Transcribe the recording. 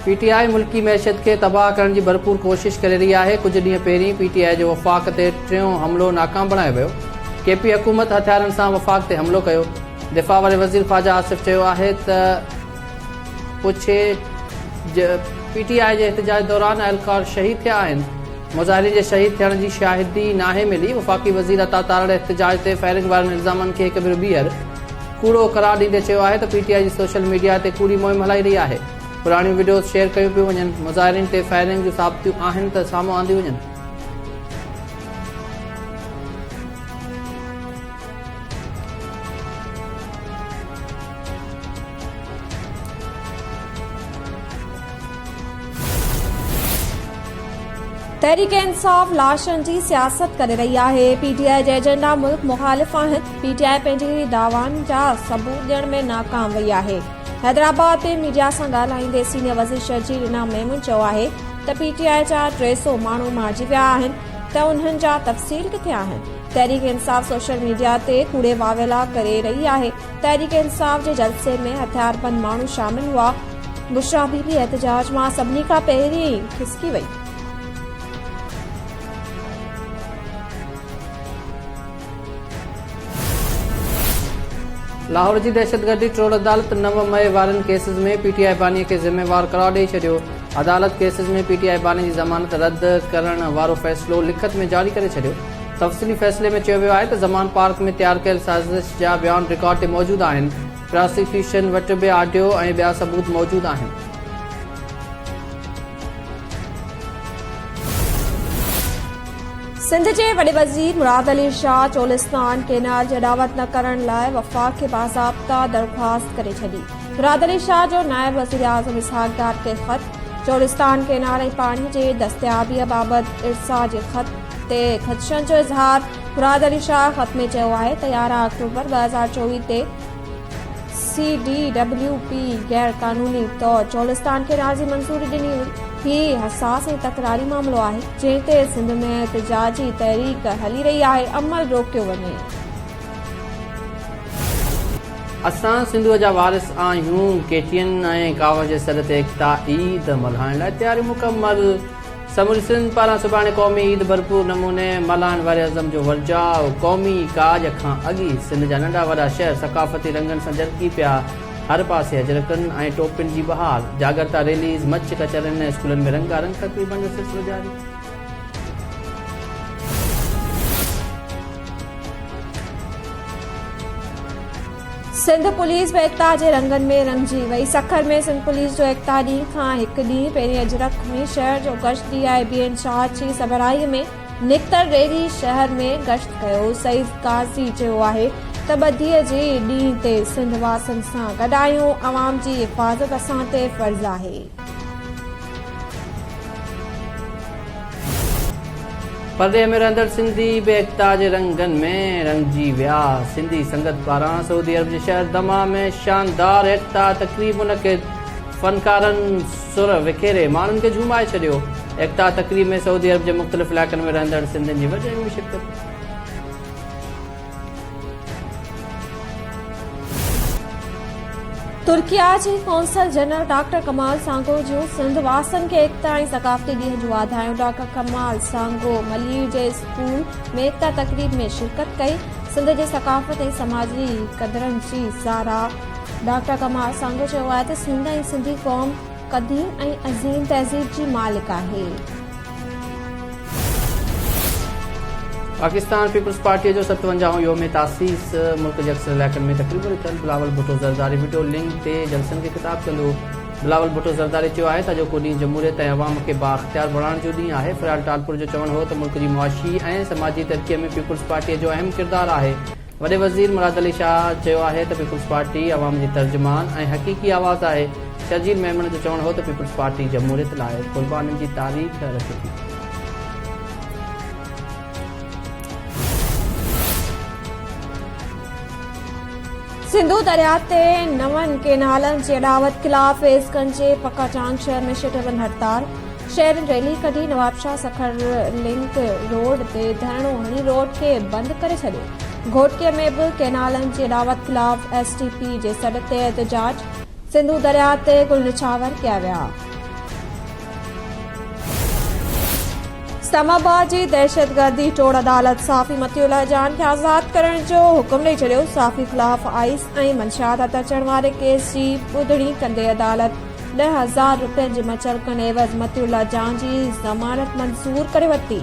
PTI मुल्की मैशियत के तबाह करण की भरपूर कोशिश करे रही है। कुछ ॾींहं पहिरीं पीटीआई जो वफ़ाक़ ते टियों हमलो नाकाम बणायो वियो। केपी हुकूमत हथियारनि सां वफ़ाक़ ते हमलो कयो। दिफ़ा वारे वज़ीर ख्वाजा आसिफ़ चयो आहे त पुछे पीटीआई जे एहतजाज दौरान एहलकार शहीद थिया आहिनि। मुज़ाहिरीन जे शहीद थियण जी शाहिदी नाहे मिली। वफ़ाक़ी वज़ीर अता तारड़ एहतजाज ते फायरिंग वारनि इल्ज़ामनि खे हिकु भेरो ॿीहर कूड़ो करार ॾींदे चयो आहे त पीटीआई जी सोशल मीडिया ते कूड़ी मुहिम हलाई रही आहे। पुराणियूं वीडियोज़ शेयर कयूं पियूं वञनि। मुज़ाहिरीन ते फायरिंग जूं साबितियूं आहिनि त साम्हूं आंदियूं वञनि। तहरीक इंसाफ लाशनि जी सियासत करे रही है। पीटीआई जे एजेंडा मुल्क मुखालिफ़ आहिनि। पीटीआई पंहिंजी दावानि जा सबूत ॾियण में नाकाम वई आहे। हैदराबाद में मीडिया सां ॻाल्हाईंदे सीनियर वज़ीर शर्जील इनाम मेमून चयो आहे त पीटीआई जा 300 माण्हू मारिजी विया आहिनि त उन्हनि जा तफ़सील किथे आहिनि। तहरीक इंसाफ सोशल मीडिया ते कूड़े वावेला करे रही आहे। तहरीक इंसाफ जे जलसे में हथियारबंद माण्हू शामिल हुआ। बुशरा बीबी एहतजाज मां सभिनी खां पहिरीं खिसकी वई। लाहौर की दहशतगर्दी ट्रोल अदालत 9 मई वारनि केसिस में पीटीआई बानी के जिम्मेवार करार ॾेई छॾियो। अदालत केसिस में पीटीआई बानी की ज़मानत रद्द करण वारो फ़ैसिलो लिखत में जारी करे छॾियो। तफ़सीली फ़ैसिले में चयो वियो आहे त ज़मान पार्क में तैयार कयल साज़िश जा बयान रिकॉर्ड ते मौजूद आहिनि। प्रोसिक्यूशन वटि बि ऑडियो ऐं ॿिया सबूत मौजूद आहिनि। सिंध के वडे वजीर मुराद अली शाह चोलिस्तान केनाल के दावत न करण लाइ वफ़ाक़ के बाज़ाब्ता दरख्वास्त करे छॾी। मुराद अली शाह जो नायब वज़ीर आज़म इसहाक डार के ख़त चोलिस्तान केनाल ऐं पाणी जे दस्तियाबीअ बाबति इरसा जे ख़त ते ख़दशनि जो इज़हार। मुराद अली शाह ख़त में चयो आहे त 11 अक्टूबर 2024 ते CDWP गैर कानूनी तौर चोलिस्तान केनाल जी मंजूरी ॾिनी हुई। ही हसास ऐं तकरारी मामलो आहे जंहिं ते सिंध में एहतजाजी तहरीक हली रही आहे। अमल रोकियो वञे। असां सिंधुअ जा वारिस आहियूं। केटियन ऐं काव जे सर ते एकता ईद मल्हाइण लाइ तयारियूं मुकमल। समूरी सिंध पारां सुभाणे क़ौमी ईद भरपूर नमूने मल्हाइण वारे अज़म जो वर्जाउ क़ौमी काज खां अॻु सिंध जा नंढा वॾा शहर सक़ाफ़ती रंगनि सां जरकी पिया। हर पासे अजरकनि ऐं टोपियुनि जी बहार। जागरता रैलीज़ मच कचरनि ऐं स्कूलनि में रंगारंग तक़रीबन जो सिलसिलो जारी। सिंध पुलिस बि एकता जे रंगनि में रंगजी वई। सखर में सिंध पुलिस जो एकता ॾींहुं खां हिकु ॾींहुं पहिरीं अजरक में शहर जो गश्त DIB इंचार्ज जी सरबराही में निकतल रैली शहर में गश्त कयो। सईद काज़ी चयो आहे त ॿधीअ जे ॾींहं ते सिंध वासनि सां गॾु आहियूं। अवाम जी हिफ़ाज़त असां ते फ़र्ज़ आहे। परदे में रहंदड़ सिंधी बि एकता जे रंगनि में रंगजी विया। सिंधी संगत पारां सऊदी अरब जे शहर दमा में शानदार एकता तक़रीब मुनक़िद। फनकारनि सुर विखेरे माण्हुनि खे झूमाए छॾियो। एकता तक़रीब में सऊदी अरब जे मुख़्तलिफ़ इलाइक़नि में रहंदड़ सिंधियुनि जी वॾे में शिरकत। तुर्किया जे कौंसल जनरल डॉक्टर कमाल सांगो जो सिंध वासनि खे एकता ऐं सक़ाफ़ती ॾींहं जूं वाधायूं। डॉक्टर कमाल सांगो मलीर जे स्कूल में एकता तक़रीब में शिरकत कई। सिंध जे सक़ाफ़त ऐं समाजी क़दरनि जी साराह। डॉक्टर कमाल सांगो चयो आहे त सिंध ऐं सिंधी क़ौम क़दीम ऐं अज़ीम तहज़ीब जी मालिक आहे। पाकिस्तान पीपल्स पार्टी जो 57 योम तासीस मुल्क के अक्सर इलाक़नि में तक़रीबन थियल। बिलावल भुट्टो ज़रदारी वीडियो लिंक ते जलसनि खे ख़िताब कंदो। बिलावल भुट्टो ज़रदारी चयो आहे त अॼोको ॾींहुं जमहूरियत ऐं अवाम खे बाख़्तियार बणाइण जो ॾींहुं आहे। फ़िलहाल टालपुर जो चवणु हो त मुल्क जी मुआशी ऐं समाजी तरक़ीअ में पीपल्स पार्टीअ जो अहम किरदारु आहे। वॾे वज़ीर मुराद अली शाह चयो आहे त पीपल्स पार्टी अवाम जी तर्जुमान ऐं हक़ीक़ी आवाज़ आहे। शर्जील मेमन जो चवणु हो त पीपल्स पार्टी जमहूरियत लाइ क़ुर्बानीनि जी तारीख़ रखे थी। सिंधु दरिया ते 9 केनालनि जे अॾावत ख़िलाफ़ एसगंज जे पकाचांग शहर में शटरबंद हड़ताल। शहरनि रैली कढी नवाबशाह सखर लिंक रोड ते धरणो हणी रोड खे बंदि करे छॾियो। घोटकीअ में बि केनालनि जी अॾावत ख़िलाफ़ STP जे सॾ ते एहतजाज। सिंधु दरिया ते गुल निछावर कया विया। इस्लामाबाद जी दहशतगर्दी टोड़ अदालत साफ़ी मतिउल्लाह जान खे आज़ाद करण जो हुकुम ॾेई छॾियो। साफ़ी ख़िलाफ़ आइस ऐं मंशियात हथ अचण वारे केस जी ॿुधणी कंदे अदालत 10,000 रुपयनि जी मचलकनि एवज़ मतिउल्लाह जान जी ज़मानत मंज़ूर करे वरिती।